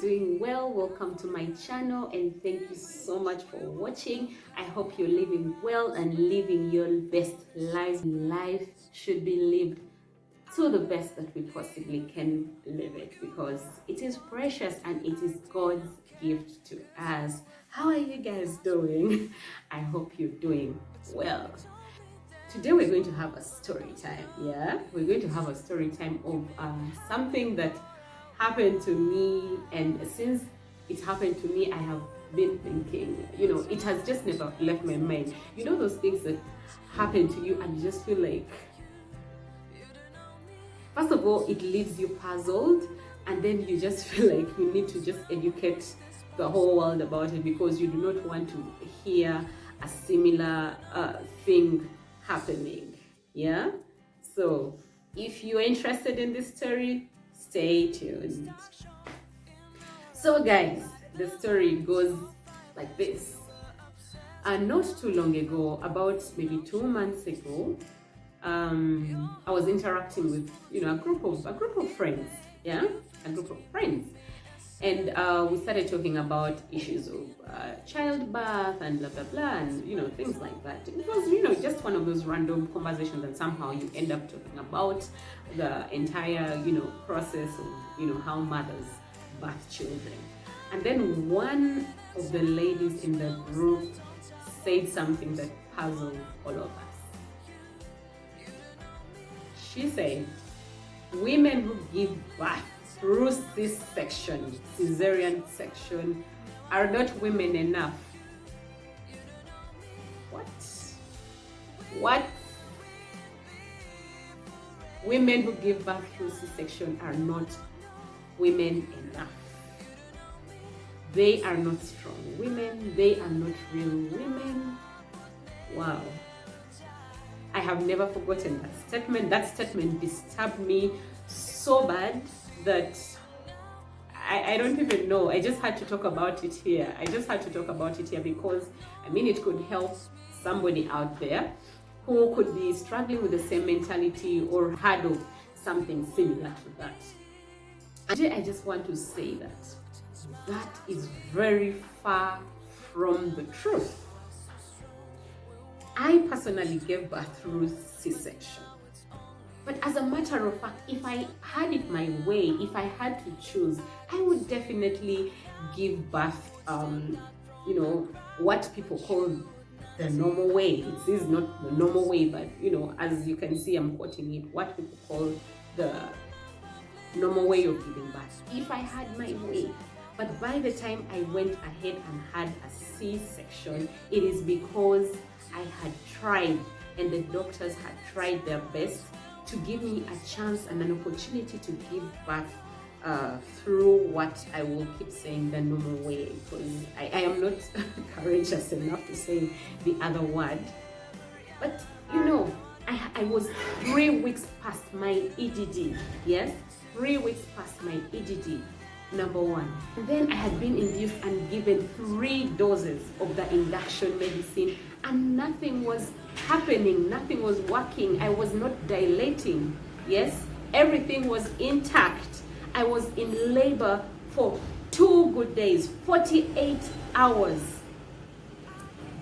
doing well? Welcome to my channel and thank you so much for watching. I hope you're living well and living your best life. Life should be lived to the best that we possibly can live it, because it is precious and it is God's gift to us. How are you guys doing? I hope you're doing well. Today we're going to have a story time. We're going to have a story time of something that happened to me, and since it happened to me, I have been thinking, it has just never left my mind. Those things that happen to you and you just feel like, first of all, it leaves you puzzled, and then you just feel like you need to just educate the whole world about it, because you do not want to hear a similar thing happening. So if you're interested in this story, stay tuned. So guys, the story goes like this. Not too long ago, about maybe 2 months ago, I was interacting with a group of friends, and we started talking about issues of childbirth and blah blah blah, and things like that. It was just one of those random conversations, and somehow you end up talking about the entire process of how mothers birth children. And then one of the ladies in the group said something that puzzled all of us. She said, women who give birth through cesarean section are not women enough. What? Women who give birth through C-section are not women enough. They are not strong women. They are not real women. Wow. I have never forgotten that statement. That statement disturbed me so bad that I don't even know. I just had to talk about it here. Because it could help somebody out there who could be struggling with the same mentality or had of something similar to that. And I just want to say that is very far from the truth. I personally gave birth through C-section. But as a matter of fact, if I had it my way, if I had to choose, I would definitely give birth, what people call the normal way. It is not the normal way, but, as you can see, I'm quoting it, what people call the normal way of giving birth, if I had my way. But by the time I went ahead and had a C-section, it is because I had tried, and the doctors had tried their best to give me a chance and an opportunity to give birth through what I will keep saying the normal way, because I am not courageous enough to say the other word. But I was 3 weeks past my EDD. Yes, 3 weeks past my EDD. Number one. And then I had been induced and given 3 doses of the induction medicine, and nothing was happening, nothing was working. I was not dilating. Yes, everything was intact. I was in labor for 2 good days, 48 hours,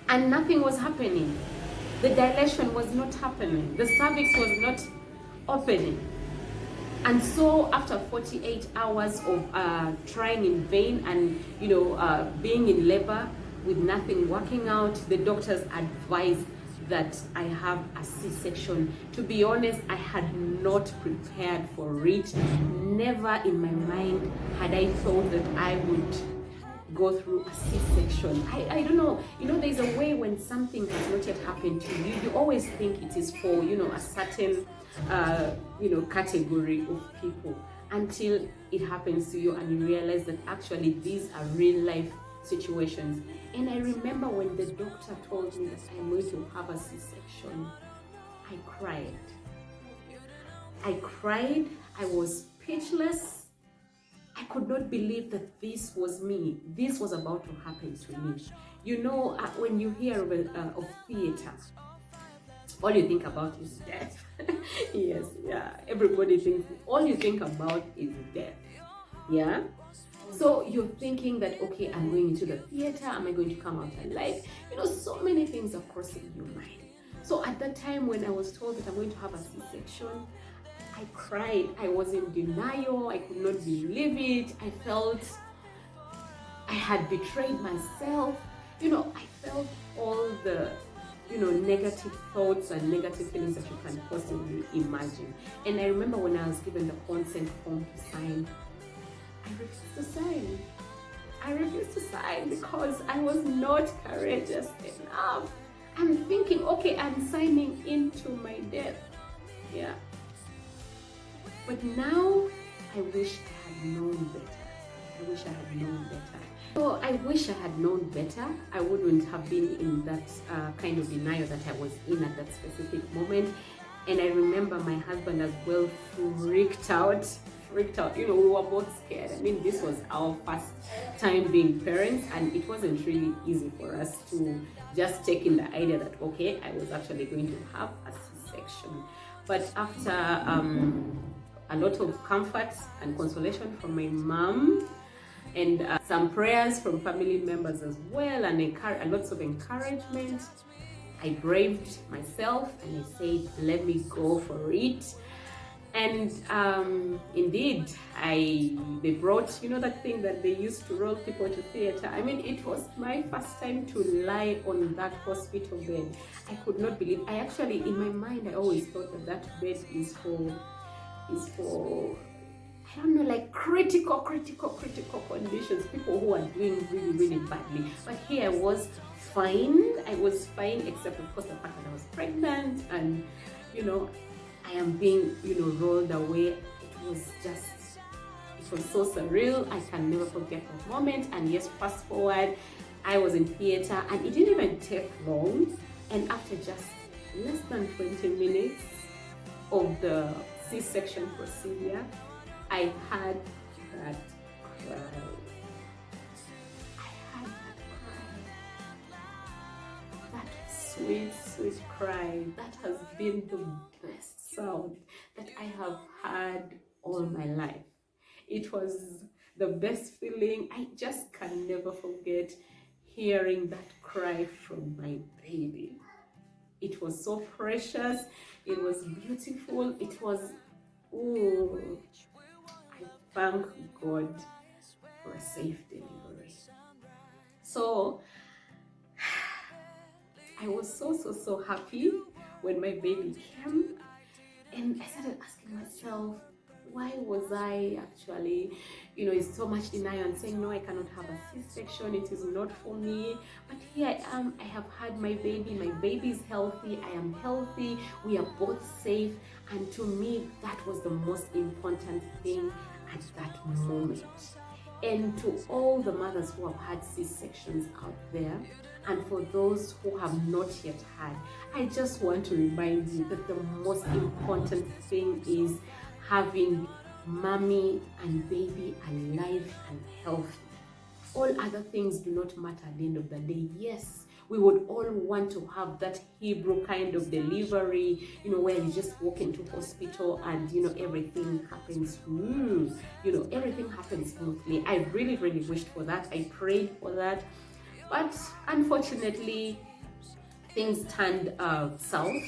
and nothing was happening. The dilation was not happening. The cervix was not opening. And so after 48 hours of trying in vain and being in labor with nothing working out, the doctors advised that I have a C-section. To be honest, I had not prepared for it. Never in my mind had I thought that I would go through a C-section. I don't know. There's a way when something has not yet happened to you, you always think it is for, a certain category of people, until it happens to you and you realize that actually these are real life situations. And I remember when the doctor told me that I'm going to have a C-section, I cried. I was speechless. I could not believe that this was me. This was about to happen to me. When you hear of theater, all you think about is death. Everybody thinks all you think about is death. So you're thinking that, okay, I'm going into the theater, am I going to come out alive? So many things are crossing your mind. So at that time when I was told that I'm going to have a C-section, I cried. I was in denial. I could not believe it. I felt I had betrayed myself. I felt all the, negative thoughts and negative feelings that you can possibly imagine. And I remember when I was given the consent form to sign, I refused to sign. I refused to sign because I was not courageous enough. I'm thinking, okay, I'm signing into my death. Yeah. But now, I wish I had known better. I wish I had known better. So I wish I had known better. I wouldn't have been in that kind of denial that I was in at that specific moment. And I remember my husband as well freaked out. We were both scared. I mean, this was our first time being parents, and it wasn't really easy for us to just take in the idea that, okay, I was actually going to have a C-section. But after a lot of comfort and consolation from my mom, and some prayers from family members as well, and lots of encouragement, I braved myself and I said, let me go for it. And indeed, they brought, that thing that they used to roll people to theater. I mean, it was my first time to lie on that hospital bed. I could not believe. I actually, in my mind, I always thought that bed is for I don't know, like critical conditions, people who are doing really, really badly. But here I was fine. I was fine, except of course the fact that I was pregnant, and I am being, rolled away. It was so surreal. I can never forget that moment. And yes, fast forward, I was in theater, and it didn't even take long. And after just less than 20 minutes of the C-section procedure, I had that cry. That sweet, sweet cry. That has been the best sound that I have had all my life. It was the best feeling. I just can never forget hearing that cry from my baby. It was so precious. It was beautiful. It was, I thank God for a safe delivery. So I was so happy when my baby came, and I started asking myself, why was I actually, in so much denial and saying, no, I cannot have a C-section, it is not for me. But here I am, I have had my baby is healthy, I am healthy, we are both safe. And to me, that was the most important thing at that moment. And to all the mothers who have had C-sections out there, and for those who have not yet had, I just want to remind you that the most important thing is having mommy and baby alive and healthy. All other things do not matter at the end of the day. Yes, we would all want to have that Hebrew kind of delivery, where you just walk into hospital and, everything happens smooth, everything happens smoothly. I really, really wished for that. I prayed for that. But unfortunately, things turned south,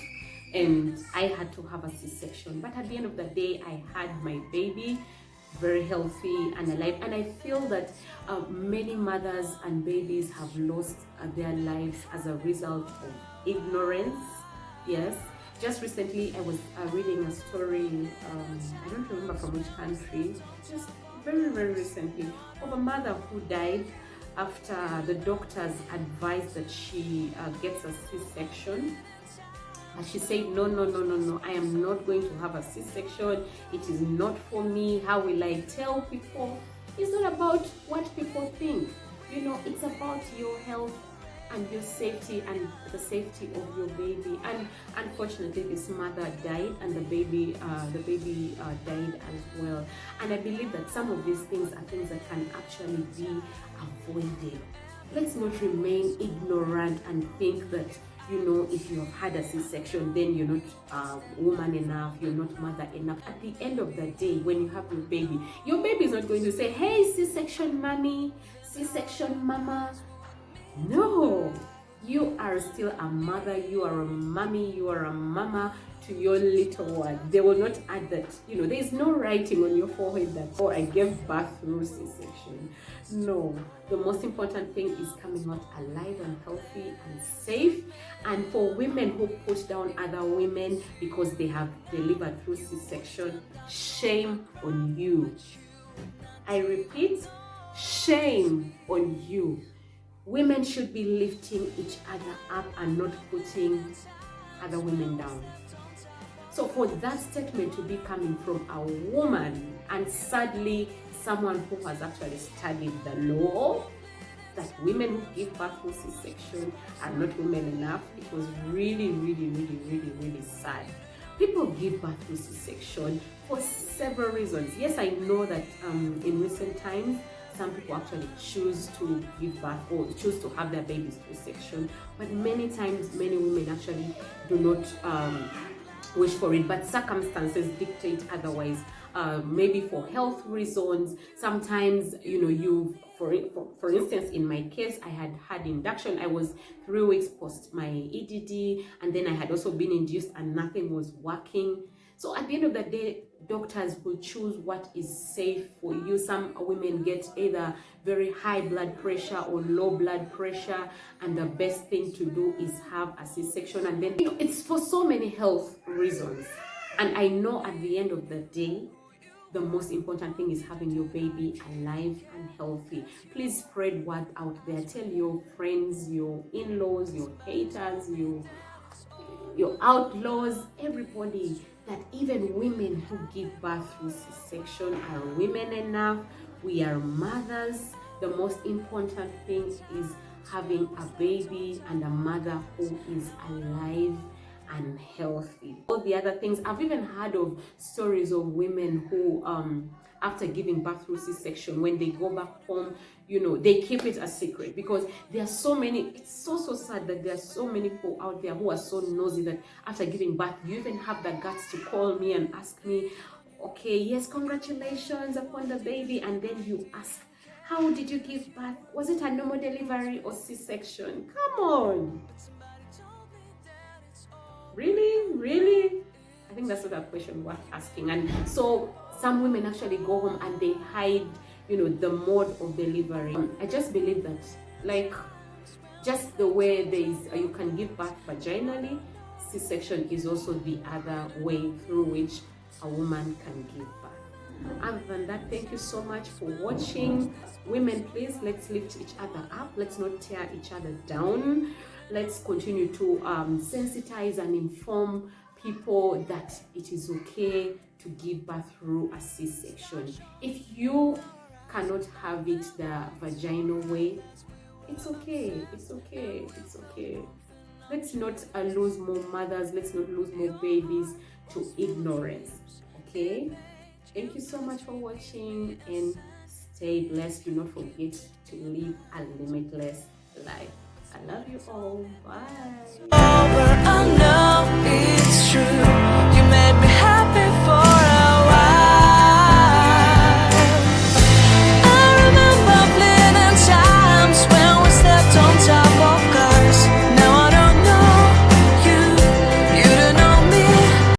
and I had to have a C-section. But at the end of the day, I had my baby very healthy and alive. And I feel that many mothers and babies have lost their lives as a result of ignorance. Yes. Just recently, I was reading a story, I don't remember from which country, just very, very recently, of a mother who died after the doctors advised that she gets a C-section. And she said, no, I am not going to have a C-section. It is not for me. How will I tell people? It's not about what people think. It's about your health and your safety and the safety of your baby. And unfortunately, this mother died, and the baby died as well. And I believe that some of these things are things that can actually be avoided. Let's not remain ignorant and think that if you have had a C-section, then you're not woman enough, you're not mother enough. At the end of the day, when you have your baby is not going to say, hey, C-section mommy, C-section mama. No, you are still a mother, you are a mommy, you are a mama to your little one. They will not add that, there is no writing on your forehead that, oh, I gave birth through C-section. No, the most important thing is coming out alive and healthy and safe. And for women who push down other women because they have delivered through C-section, shame on you. I repeat, shame on you. Women should be lifting each other up and not putting other women down. So for that statement to be coming from a woman, and sadly someone who has actually studied the law, that women who give birth to C-section are not women enough, it was really, really, really, really, really sad. People give birth to C-section for several reasons. Yes, I know that in recent times, some people actually choose to give birth or choose to have their babies through section, but many times many women actually do not wish for it, but circumstances dictate otherwise. Maybe for health reasons. Sometimes for instance, in my case, I had induction. I was 3 weeks post my EDD, and then I had also been induced and nothing was working. So at the end of the day, doctors will choose what is safe for you. Some women get either very high blood pressure or low blood pressure, and the best thing to do is have a C-section. And then it's for so many health reasons. And I know at the end of the day, the most important thing is having your baby alive and healthy. Please spread word out there. Tell your friends, your in-laws, your haters, your outlaws, everybody, that even women who give birth through C-section are women enough. We are mothers. The most important thing is having a baby and a mother who is alive and healthy. All the other things, I've even heard of stories of women who after giving birth through C-section, when they go back home, they keep it a secret, because there are so many. It's so sad that there are so many people out there who are so nosy that after giving birth, you even have the guts to call me and ask me, okay, yes, congratulations upon the baby, and then you ask, how did you give birth? Was it a normal delivery or C-section? Come on. Really? I think that's not a question worth asking. And so some women actually go home and they hide, the mode of delivery. I just believe that, like, just the way you can give birth vaginally, C-section is also the other way through which a woman can give birth. Other than that, thank you so much for watching. Women, please, let's lift each other up. Let's not tear each other down. Let's continue to sensitize and inform people that it is okay to give birth through a C-section. If you cannot have it the vaginal way, it's okay. Let's not lose more mothers. Let's not lose more babies to ignorance. Okay? Thank you so much for watching, and stay blessed. Do not forget to live a limitless life. I love you all. Bye. I know it's true.